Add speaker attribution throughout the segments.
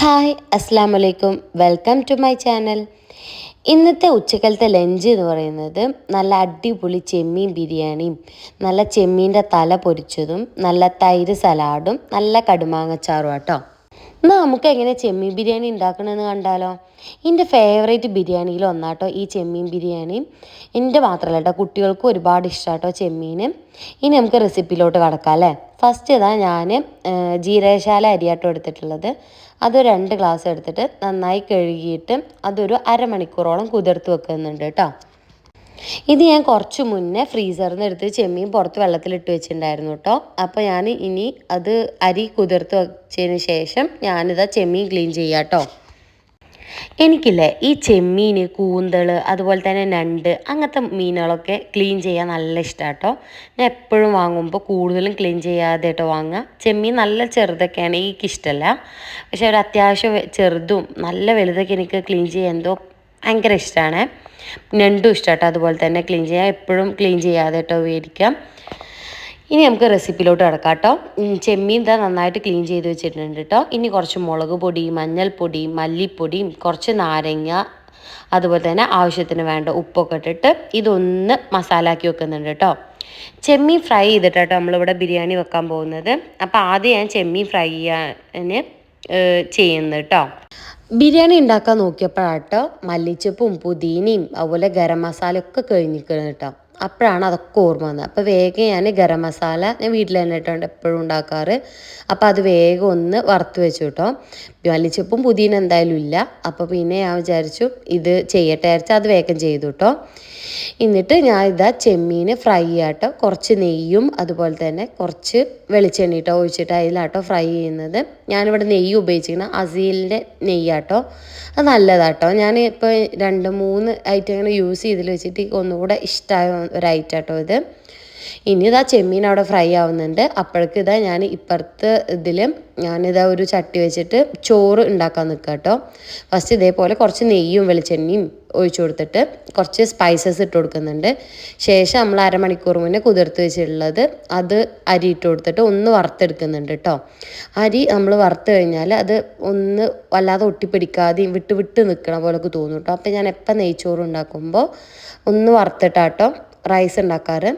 Speaker 1: Hi അസ്സാം വലൈക്കും welcome to my channel. ഇന്നത്തെ ഉച്ചക്കലത്തെ ലഞ്ച് എന്ന് പറയുന്നത് നല്ല അടിപൊളി ചെമ്മീൻ ബിരിയാണിയും നല്ല ചെമ്മീൻ്റെ തല പൊരിച്ചതും നല്ല തൈര് സലാഡും നല്ല കടുമാങ്ങച്ചാറും ആട്ടോ. എന്നാൽ നമുക്ക് എങ്ങനെ ചെമ്മീൻ ബിരിയാണി ഉണ്ടാക്കണമെന്ന് കണ്ടാലോ. എൻ്റെ ഫേവറേറ്റ് ബിരിയാണിയിൽ ഒന്നാട്ടോ ഈ ചെമ്മീൻ ബിരിയാണി. എൻ്റെ മാത്രമല്ല കേട്ടോ, കുട്ടികൾക്കും ഒരുപാട് ഇഷ്ടമാട്ടോ ചെമ്മീൻ. ഇനി നമുക്ക് റെസിപ്പിയിലോട്ട് കടക്കാം അല്ലേ. ഫസ്റ്റ് ഇതാ ഞാൻ ജീരകശാല അരിയാട്ടോ എടുത്തിട്ടുള്ളത്. അത് 2 ഗ്ലാസ് എടുത്തിട്ട് നന്നായി കഴുകിയിട്ട് അതൊരു അരമണിക്കൂറോളം കുതിർത്ത് വെക്കുന്നുണ്ട് കേട്ടോ. ഇത് ഞാൻ കുറച്ച് മുന്നേ ഫ്രീസറിൽ നിന്ന് എടുത്ത് ചെമ്മീൻ പുറത്ത് വെള്ളത്തിലിട്ട് വെച്ചിട്ടുണ്ടായിരുന്നു കേട്ടോ. അപ്പോൾ ഞാൻ ഇനി അത് അരി കുതിർത്ത് വെച്ചതിന് ശേഷം ഞാനിതാ ചെമ്മീൻ ക്ലീൻ ചെയ്യാം കേട്ടോ. എനിക്കില്ലേ ഈ ചെമ്മീൻ, കൂന്തൾ, അതുപോലെ തന്നെ ഞണ്ട് അങ്ങനത്തെ മീനുകളൊക്കെ ക്ലീൻ ചെയ്യാൻ നല്ല ഇഷ്ടമാണ് കേട്ടോ. ഞാൻ എപ്പോഴും വാങ്ങുമ്പോൾ കൂടുതലും ക്ലീൻ ചെയ്യാതെ കേട്ടോ വാങ്ങുക. ചെമ്മീൻ നല്ല ചെറുതൊക്കെയാണ് എനിക്കിഷ്ടമല്ല, പക്ഷെ ഒരു അത്യാവശ്യം ചെറുതും നല്ല വലുതൊക്കെ എനിക്ക് ക്ലീൻ ചെയ്യാൻ എന്തോ ഭയങ്കര ഇഷ്ടമാണ്. ഞണ്ടും ഇഷ്ടമാട്ടോ അതുപോലെ തന്നെ ക്ലീൻ ചെയ്യാൻ. എപ്പോഴും ക്ലീൻ ചെയ്യാതെ കേട്ടോ മേടിക്കാം. ഇനി നമുക്ക് റെസിപ്പിയിലോട്ട് കിടക്കാം കേട്ടോ. ചെമ്മീൻ ഇതാ നന്നായിട്ട് ക്ലീൻ ചെയ്ത് വെച്ചിട്ടുണ്ട് കേട്ടോ. ഇനി കുറച്ച് മുളക് പൊടി, മഞ്ഞൾപ്പൊടി, മല്ലിപ്പൊടിയും കുറച്ച് നാരങ്ങ, അതുപോലെ തന്നെ ആവശ്യത്തിന് വേണ്ട ഉപ്പൊക്കെ ഇട്ടിട്ട് ഇതൊന്ന് മസാല ആക്കി വെക്കുന്നുണ്ട് കേട്ടോ. ചെമ്മീൻ ഫ്രൈ ചെയ്തിട്ടാട്ടോ നമ്മളിവിടെ ബിരിയാണി വെക്കാൻ പോകുന്നത്. അപ്പോൾ ആദ്യം ഞാൻ ചെമ്മീൻ ഫ്രൈ ചെയ്യാൻ ചെയ്യുന്നത് കേട്ടോ. ബിരിയാണി ഉണ്ടാക്കാൻ നോക്കിയപ്പോഴാട്ടോ മല്ലിച്ചപ്പും പുതിനയും അതുപോലെ ഗരം മസാല ഒക്കെ കഴിഞ്ഞിരിക്കുന്നത് കേട്ടോ. അപ്പോഴാണ് അതൊക്കെ ഓർമ്മ വന്നത്. അപ്പോൾ വേഗം ഞാൻ ഗരം മസാല ഞാൻ വീട്ടിൽ തന്നെ ഇട്ടുണ്ട് എപ്പോഴും ഉണ്ടാക്കാറ്. അപ്പോൾ അത് വേഗം ഒന്ന് വറുത്ത് വെച്ചു കേട്ടോ. മല്ലിച്ചപ്പും പുതിന എന്തായാലും ഇല്ല. അപ്പോൾ പിന്നെ ഞാൻ വിചാരിച്ചു ഇത് ചെയ്യട്ടെ വിചാരിച്ചാൽ അത് വേഗം ചെയ്തു കേട്ടോ. എന്നിട്ട് ഞാൻ ഇതാ ചെമ്മീൻ ഫ്രൈ ചെയ്യാട്ടോ. കുറച്ച് നെയ്യും അതുപോലെ തന്നെ കുറച്ച് വെളിച്ചെണ്ണ ഒഴിച്ചിട്ട് അതിലാട്ടോ ഫ്രൈ ചെയ്യുന്നത്. ഞാനിവിടെ നെയ്യ് ഉപയോഗിച്ചിരിക്കുന്നത് അസീലിൻ്റെ നെയ്യാട്ടോ. അത് നല്ലതാട്ടോ. ഞാൻ ഇപ്പോൾ 2-3 ഐറ്റം ഇങ്ങനെ യൂസ് ചെയ്തിൽ വെച്ചിട്ട് ഒന്നുകൂടെ ഇഷ്ടമായ ഒരു ഐറ്റം ആട്ടോ ഇത്. ഇനി ഇതാ ചെമ്മീൻ അവിടെ ഫ്രൈ ആവുന്നുണ്ട്. അപ്പോഴേക്ക് ഇതാ ഞാൻ ഇപ്പുറത്ത് ഞാനിതാ ഒരു ചട്ടി വെച്ചിട്ട് ചോറ് ഉണ്ടാക്കാൻ നിൽക്കുക കേട്ടോ. ഫസ്റ്റ് ഇതേപോലെ കുറച്ച് നെയ്യും വെളിച്ചെണ്ണയും ഒഴിച്ചു കൊടുത്തിട്ട് കുറച്ച് സ്പൈസസ് ഇട്ട് കൊടുക്കുന്നുണ്ട്. ശേഷം നമ്മൾ അരമണിക്കൂർ മുന്നേ കുതിർത്ത് വെച്ചിട്ടുള്ളത് അത് അരി ഇട്ട് കൊടുത്തിട്ട് ഒന്ന് വറുത്തെടുക്കുന്നുണ്ട് കേട്ടോ. അരി നമ്മൾ വറുത്ത് കഴിഞ്ഞാൽ അത് ഒന്ന് വല്ലാതെ ഒട്ടിപ്പിടിക്കാതെയും വിട്ട് വിട്ട് നിൽക്കണ പോലൊക്കെ തോന്നും കേട്ടോ. അപ്പോൾ ഞാൻ എപ്പോൾ നെയ്ച്ചോറ് ഉണ്ടാക്കുമ്പോൾ ഒന്ന് വറുത്തിട്ടാട്ടോ റൈസ് ഉണ്ടാക്കാറ്.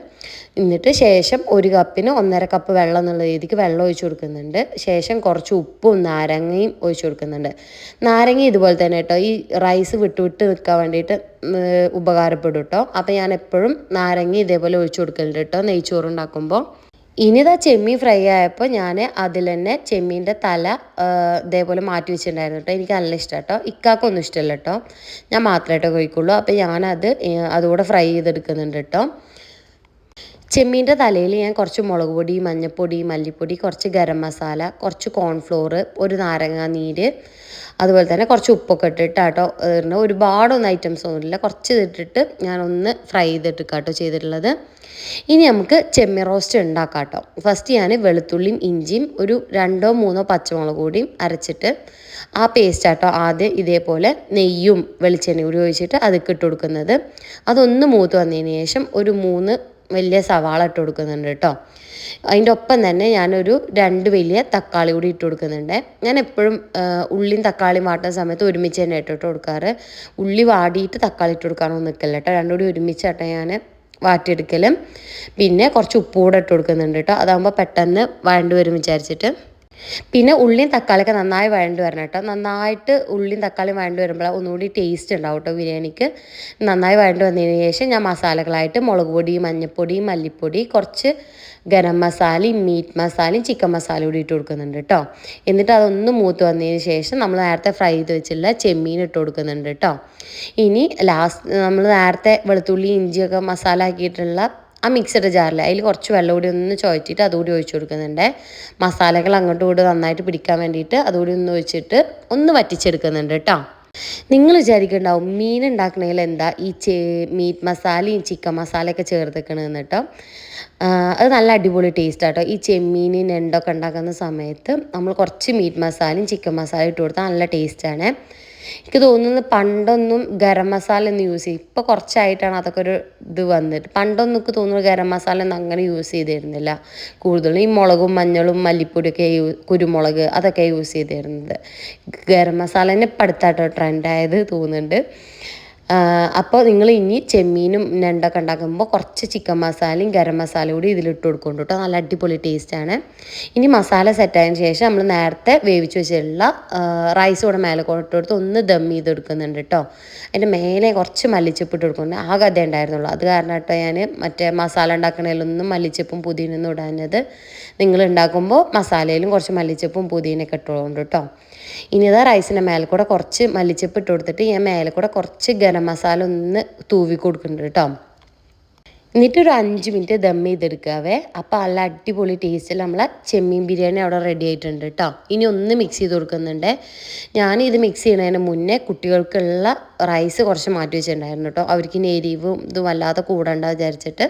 Speaker 1: എന്നിട്ട് ശേഷം 1 കപ്പിന് 1.5 കപ്പ് വെള്ളം എന്നുള്ള രീതിക്ക് വെള്ളം ഒഴിച്ചു കൊടുക്കുന്നുണ്ട്. ശേഷം കുറച്ച് ഉപ്പും നാരങ്ങയും ഒഴിച്ചു കൊടുക്കുന്നുണ്ട്. നാരങ്ങ ഇതുപോലെ തന്നെ കേട്ടോ ഈ റൈസ് വിട്ട് വിട്ട് നിൽക്കാൻ വേണ്ടിയിട്ട് ഉപകാരപ്പെടും കേട്ടോ. അപ്പോൾ ഞാൻ എപ്പോഴും നാരങ്ങ ഇതേപോലെ ഒഴിച്ചു കൊടുക്കലുണ്ട് കേട്ടോ നെയ്ച്ചോറ് ഉണ്ടാക്കുമ്പോൾ. ഇനിതാ ചെമ്മീൻ ഫ്രൈ ആയപ്പോൾ ഞാൻ അതിൽ തന്നെ ചെമ്മീൻ്റെ തല ഇതേപോലെ മാറ്റി വെച്ചിട്ടുണ്ടായിരുന്നു കേട്ടോ. എനിക്ക് നല്ല ഇഷ്ടമാണ് കേട്ടോ. ഇക്കാക്കൊന്നും ഇഷ്ടമല്ല കേട്ടോ, ഞാൻ മാത്രമായിട്ടോ കഴിക്കുള്ളൂ. അപ്പോൾ ഞാനത് അതുകൂടെ ഫ്രൈ ചെയ്തെടുക്കുന്നുണ്ട് കേട്ടോ. ചെമ്മീൻ്റെ തലയിൽ ഞാൻ കുറച്ച് മുളക് പൊടി, മഞ്ഞൾപ്പൊടി, മല്ലിപ്പൊടി, കുറച്ച് ഗരം മസാല, കുറച്ച് കോൺഫ്ലോർ, ഒരു നാരങ്ങ നീര്, അതുപോലെ തന്നെ കുറച്ച് ഉപ്പൊക്കെ ഇട്ടിട്ടാട്ടോ ഒരുപാടൊന്നും ഐറ്റംസ് ഒന്നുമില്ല, കുറച്ച് ഇട്ടിട്ട് ഞാനൊന്ന് ഫ്രൈ ചെയ്തിട്ടാട്ടോ ചെയ്തിട്ടുള്ളത്. ഇനി നമുക്ക് ചെമ്മീൻ റോസ്റ്റ് ഉണ്ടാക്കാം കേട്ടോ. ഫസ്റ്റ് ഞാൻ വെളുത്തുള്ളിയും ഇഞ്ചിയും ഒരു 2-3 പച്ചമുളക് കൂടിയും അരച്ചിട്ട് ആ പേസ്റ്റ് ആട്ടോ ആദ്യം ഇതേപോലെ നെയ്യും വെളിച്ചെണ്ണയും കൂടി ഒഴിച്ചിട്ട് അതൊക്കെ ഇട്ട് കൊടുക്കുന്നത്. അതൊന്ന് മൂത്ത് വന്നതിന് ശേഷം ഒരു 3 വലിയ സവാള ഇട്ട് കൊടുക്കുന്നുണ്ട് കേട്ടോ. അതിൻ്റെ ഒപ്പം തന്നെ ഞാനൊരു 2 വലിയ തക്കാളി കൂടി ഇട്ട് കൊടുക്കുന്നുണ്ട്. ഞാൻ എപ്പോഴും ഉള്ളിയും തക്കാളിയും വാട്ടുന്ന സമയത്ത് ഒരുമിച്ച് തന്നെ ഇട്ടിട്ട് കൊടുക്കാറ്. ഉള്ളി വാടിയിട്ട് തക്കാളി ഇട്ട് കൊടുക്കാനൊന്നും നിൽക്കില്ല കേട്ടോ. രണ്ടും കൂടി ഒരുമിച്ചാട്ടോ ഞാൻ വാട്ടിയെടുക്കലും. പിന്നെ കുറച്ച് ഉപ്പ് കൂടെ ഇട്ട് കൊടുക്കുന്നുണ്ട് കേട്ടോ. അതാകുമ്പോൾ പെട്ടെന്ന് വഴണ്ട് വരും വിചാരിച്ചിട്ട്. പിന്നെ ഉള്ളിയും തക്കാളിയൊക്കെ നന്നായി വഴണ്ട് വരണം കേട്ടോ. നന്നായിട്ട് ഉള്ളിയും തക്കാളിയും വഴണ്ട് വരുമ്പോൾ ഒന്നുകൂടി ടേസ്റ്റ് ഉണ്ടാവും കേട്ടോ ബിരിയാണിക്ക്. നന്നായി വഴണ്ട് വന്നതിന് ശേഷം ഞാൻ മസാലകളായിട്ട് മുളക് പൊടി, മഞ്ഞൾപ്പൊടി, മല്ലിപ്പൊടി, കുറച്ച് ഗരം മസാലയും മീറ്റ് മസാലയും ചിക്കൻ മസാലയും കൂടി ഇട്ട് കൊടുക്കുന്നുണ്ട് കേട്ടോ. എന്നിട്ട് അതൊന്ന് മൂത്ത് വന്നതിന് ശേഷം നമ്മൾ നേരത്തെ ഫ്രൈ ചെയ്ത് വെച്ചുള്ള ചെമ്മീൻ ഇട്ട് കൊടുക്കുന്നുണ്ട് കേട്ടോ. ഇനി ലാസ്റ്റ് നമ്മൾ നേരത്തെ വെളുത്തുള്ളി ഇഞ്ചിയൊക്കെ മസാല ആക്കിയിട്ടുള്ള ആ മിക്സഡ് ജാറിൽ അതിൽ കുറച്ച് വെള്ളം കൂടി ഒന്ന് ചുവറ്റിയിട്ട് അതുകൂടി ഒഴിച്ചു കൊടുക്കുന്നുണ്ട്. മസാലകൾ അങ്ങോട്ടും കൂടി നന്നായിട്ട് പിടിക്കാൻ വേണ്ടിയിട്ട് അതുകൂടി ഒന്ന് ഒഴിച്ചിട്ട് ഒന്ന് വറ്റിച്ചെടുക്കുന്നുണ്ട് കേട്ടോ. നിങ്ങൾ വിചാരിക്കുന്നുണ്ടാവും മീൻ ഉണ്ടാക്കണതിൽ എന്താ ഈ മീറ്റ് മസാലയും ചിക്കൻ മസാലയൊക്കെ ചേർത്തേക്കണമെന്ന് കേട്ടോ. അത് നല്ല അടിപൊളി ടേസ്റ്റ് ആട്ടോ. ഈ ചെമ്മീൻ ഞണ്ടൊക്കെ ഉണ്ടാക്കുന്ന സമയത്ത് നമ്മൾ കുറച്ച് മീറ്റ് മസാലയും ചിക്കൻ മസാലയും ഇട്ട് കൊടുത്താൽ നല്ല ടേസ്റ്റാണ്. എനിക്ക് തോന്നുന്നത് പണ്ടൊന്നും ഗരം മസാല ഒന്നും യൂസ് ചെയ്യും, ഇപ്പോൾ കുറച്ചായിട്ടാണ് അതൊക്കെ ഒരു ഇത് വന്നിട്ട്. പണ്ടൊന്നും എനിക്ക് തോന്നുന്നു ഗരം മസാല ഒന്നും അങ്ങനെ യൂസ് ചെയ്തിരുന്നില്ല. കൂടുതലും ഈ മുളകും മഞ്ഞളും മല്ലിപ്പൊടിയൊക്കെ കുരുമുളക് അതൊക്കെ യൂസ് ചെയ്തിരുന്നത്. ഗരം മസാലേനെ ഇപ്പം അടുത്തായിട്ടോ ട്രെൻഡായത് തോന്നുന്നുണ്ട്. അപ്പോൾ നിങ്ങൾ ഇനി ചെമ്മീനും ഞണ്ടൊക്കെ ഉണ്ടാക്കുമ്പോൾ കുറച്ച് ചിക്കൻ മസാലയും ഗരം മസാലയും കൂടി ഇതിലിട്ട് കൊടുക്കുന്നുണ്ട് കേട്ടോ. നല്ല അടിപൊളി ടേസ്റ്റാണ്. ഇനി മസാല സെറ്റായതിന് ശേഷം നമ്മൾ നേരത്തെ വേവിച്ച് വെച്ചിട്ടുള്ള റൈസ് കൂടെ മേലെ കൊടുത്ത് ഒന്ന് ദം ചെയ്തെടുക്കുന്നുണ്ട് കേട്ടോ. അതിൻ്റെ മേലെ കുറച്ച് മല്ലിച്ചപ്പ് ഇട്ട് കൊടുക്കുന്നുണ്ട്. ആ കഥ ഉണ്ടായിരുന്നുള്ളൂ. അത് കാരണം കേട്ടോ ഞാൻ മറ്റേ മസാല ഉണ്ടാക്കണതിലൊന്നും മല്ലിച്ചപ്പും പുതിനൊന്നും ഇടാഞ്ഞത്. നിങ്ങൾ ഉണ്ടാക്കുമ്പോൾ മസാലയിലും കുറച്ച് മല്ലിച്ചപ്പും പുതിനയൊക്കെ ഇട്ടുകൊണ്ട് കേട്ടോ. ഇനി ഇതാ റൈസിൻ്റെ മേലെ കൂടെ കുറച്ച് മല്ലിച്ചപ്പ് ഇട്ട് കൊടുത്തിട്ട് ഞാൻ മേലെ കൂടെ കുറച്ച് ഗരം മസാല ഒന്ന് തൂവി കൊടുക്കുന്നുണ്ട് കേട്ടോ. എന്നിട്ടൊരു 5 മിനിറ്റ് ദം ചെയ്തെടുക്കാവേ. അപ്പോൾ നല്ല അടിപൊളി ടേസ്റ്റിൽ നമ്മളെ ചെമ്മീൻ ബിരിയാണി അവിടെ റെഡി ആയിട്ടുണ്ട് കേട്ടോ. ഇനി ഒന്ന് മിക്സ് ചെയ്ത് കൊടുക്കുന്നുണ്ട്. ഞാനിത് മിക്സ് ചെയ്യുന്നതിന് മുന്നേ കുട്ടികൾക്കുള്ള റൈസ് കുറച്ച് മാറ്റി വെച്ചിട്ടുണ്ടായിരുന്നു കേട്ടോ. അവർക്ക് എരിവും ഇതും വല്ലാതെ കൂടണ്ട വിചാരിച്ചിട്ട്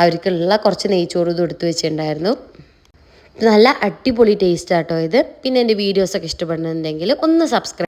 Speaker 1: അവർക്കുള്ള കുറച്ച് നെയ്ച്ചോറ് ഇത് എടുത്ത് വെച്ചിട്ടുണ്ടായിരുന്നു. നല്ല അടിപൊളി ടേസ്റ്റ് ആട്ടോ ഇത്. പിന്നെ എൻ്റെ വീഡിയോസൊക്കെ ഇഷ്ടപ്പെടുന്നുണ്ടെങ്കിൽ ഒന്ന് സബ്സ്ക്രൈബ്